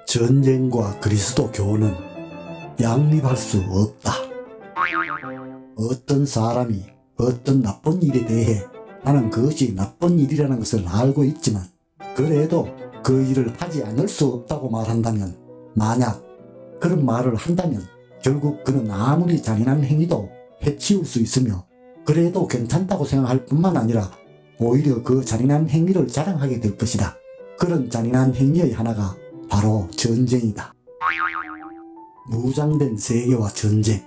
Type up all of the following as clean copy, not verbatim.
전쟁과 그리스도 교훈은 양립할 수 없다. 어떤 사람이 어떤 나쁜 일에 대해 나는 그것이 나쁜 일이라는 것을 알고 있지만 그래도 그 일을 하지 않을 수 없다고 말한다면, 만약 그런 말을 한다면 결국 그는 아무리 잔인한 행위도 해치울 수 있으며 그래도 괜찮다고 생각할 뿐만 아니라 오히려 그 잔인한 행위를 자랑하게 될 것이다. 그런 잔인한 행위의 하나가 바로 전쟁이다. 무장된 세계와 전쟁,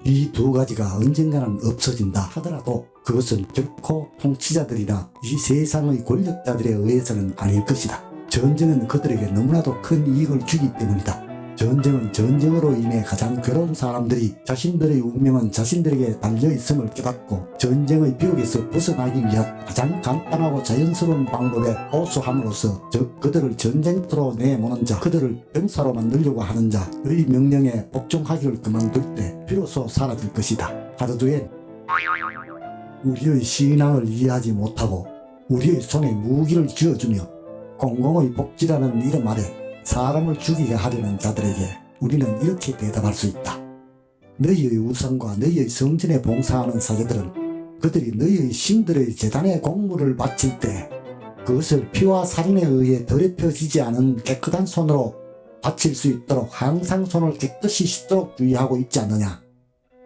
이 두 가지가 언젠가는 없어진다 하더라도 그것은 결코 통치자들이나 이 세상의 권력자들에 의해서는 아닐 것이다. 전쟁은 그들에게 너무나도 큰 이익을 주기 때문이다. 전쟁은 전쟁으로 인해 가장 괴로운 사람들이 자신들의 운명은 자신들에게 달려있음을 깨닫고 전쟁의 비옥에서 벗어나기 위한 가장 간단하고 자연스러운 방법에 호소함으로써 즉 그들을 전쟁터로 내모는 자, 그들을 병사로 만들려고 하는 자의 명령에 복종하기를 그만둘 때 비로소 사라질 것이다. 하드두엔 우리의 신앙을 이해하지 못하고 우리의 손에 무기를 쥐어주며 공공의 복지라는 이름 아래 사람을 죽이게 하려는 자들에게 우리는 이렇게 대답할 수 있다. 너희의 우상과 너희의 성전에 봉사하는 사제들은 그들이 너희의 신들의 제단에 공물을 바칠 때 그것을 피와 살인에 의해 더럽혀지지 않은 깨끗한 손으로 바칠 수 있도록 항상 손을 깨끗이 씻도록 주의하고 있지 않느냐.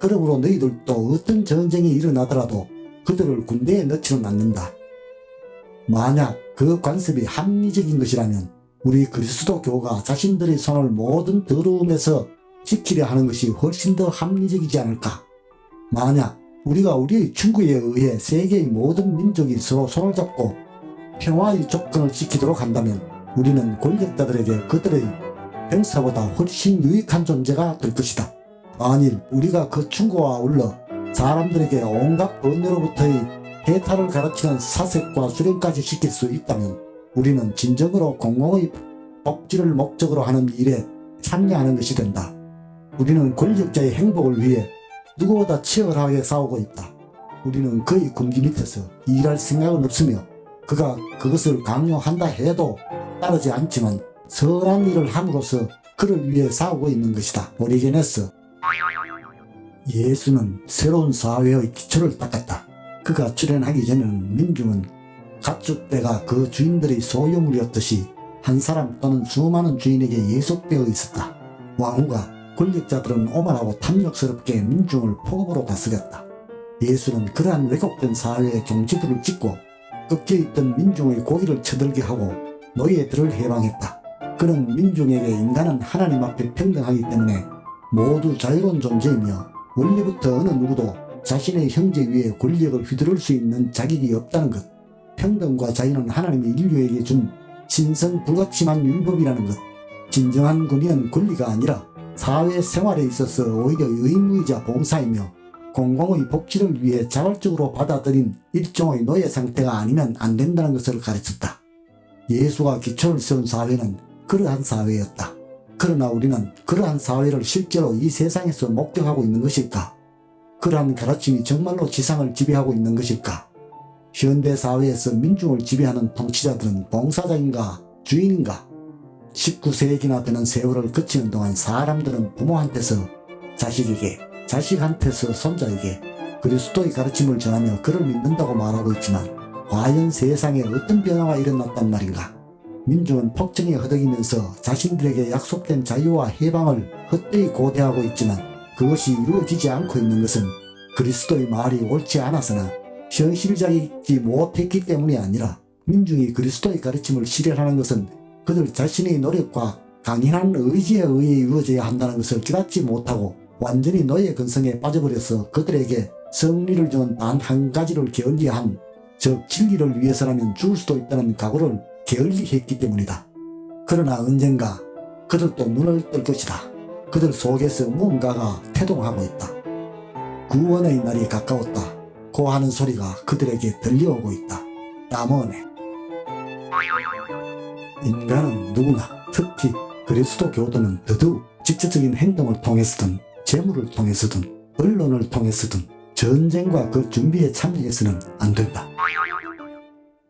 그러므로 너희들도 어떤 전쟁이 일어나더라도 그들을 군대에 넣지는 않는다. 만약 그 관습이 합리적인 것이라면 우리 그리스도교가 자신들의 손을 모든 더러움에서 지키려 하는 것이 훨씬 더 합리적이지 않을까. 만약 우리가 우리의 충고에 의해 세계의 모든 민족이 서로 손을 잡고 평화의 조건을 지키도록 한다면 우리는 권력자들에게 그들의 병사보다 훨씬 유익한 존재가 될 것이다. 만일 우리가 그 충고와 아울러 사람들에게 온갖 번뇌로부터의 해탈을 가르치는 사색과 수련까지 시킬 수 있다면 우리는 진정으로 공공의 복지를 목적으로 하는 일에 참여하는 것이 된다. 우리는 권력자의 행복을 위해 누구보다 치열하게 싸우고 있다. 우리는 그의 군기 밑에서 일할 생각은 없으며 그가 그것을 강요한다 해도 따르지 않지만 선한 일을 함으로써 그를 위해 싸우고 있는 것이다. 오리게네스. 예수는 새로운 사회의 기초를 닦았다. 그가 출현하기 전에는 민중은 가축대가 그 주인들의 소유물이었듯이 한 사람 또는 수많은 주인에게 예속되어 있었다. 왕후가 권력자들은 오만하고 탐욕스럽게 민중을 폭업으로 다스렸다. 예수는 그러한 왜곡된 사회에 종지부를 찍고 꺾여있던 민중의 고기를 쳐들게 하고 노예들을 해방했다. 그는 민중에게 인간은 하나님 앞에 평등하기 때문에 모두 자유로운 존재이며 원래부터 어느 누구도 자신의 형제 위에 권력을 휘두를 수 있는 자격이 없다는 것, 평등과 자유는 하나님이 인류에게 준 신성불가침한 율법이라는 것, 진정한 권위는 권리가 아니라 사회생활에 있어서 오히려 의무이자 봉사이며 공공의 복지를 위해 자발적으로 받아들인 일종의 노예 상태가 아니면 안 된다는 것을 가르쳤다. 예수가 기초를 세운 사회는 그러한 사회였다. 그러나 우리는 그러한 사회를 실제로 이 세상에서 목격하고 있는 것일까? 그러한 가르침이 정말로 지상을 지배하고 있는 것일까? 현대사회에서 민중을 지배하는 통치자들은 봉사자인가 주인인가? 19세기나 되는 세월을 거치는 동안 사람들은 부모한테서 자식에게, 자식한테서 손자에게 그리스도의 가르침을 전하며 그를 믿는다고 말하고 있지만 과연 세상에 어떤 변화가 일어났단 말인가? 민중은 폭정에 허덕이면서 자신들에게 약속된 자유와 해방을 헛되이 고대하고 있지만 그것이 이루어지지 않고 있는 것은 그리스도의 말이 옳지 않아서나 현실적이지 못했기 때문이 아니라 민중이 그리스도의 가르침을 실현하는 것은 그들 자신의 노력과 강인한 의지에 의해 이루어져야 한다는 것을 깨닫지 못하고 완전히 노예 근성에 빠져버려서 그들에게 승리를 주는 단 한 가지를 게을리한, 즉 진리를 위해서라면 죽을 수도 있다는 각오를 게을리했기 때문이다. 그러나 언젠가 그들도 눈을 뜰 것이다. 그들 속에서 무언가가 태동하고 있다. 구원의 날이 가까웠다. 고 하는 소리가 그들에게 들려오고 있다. 라모네. 인간은 누구나, 특히 그리스도 교도는 더더욱 직접적인 행동을 통해서든 재물을 통해서든 언론을 통해서든 전쟁과 그 준비에 참여해서는 안 된다.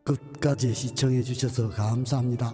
끝까지 시청해 주셔서 감사합니다.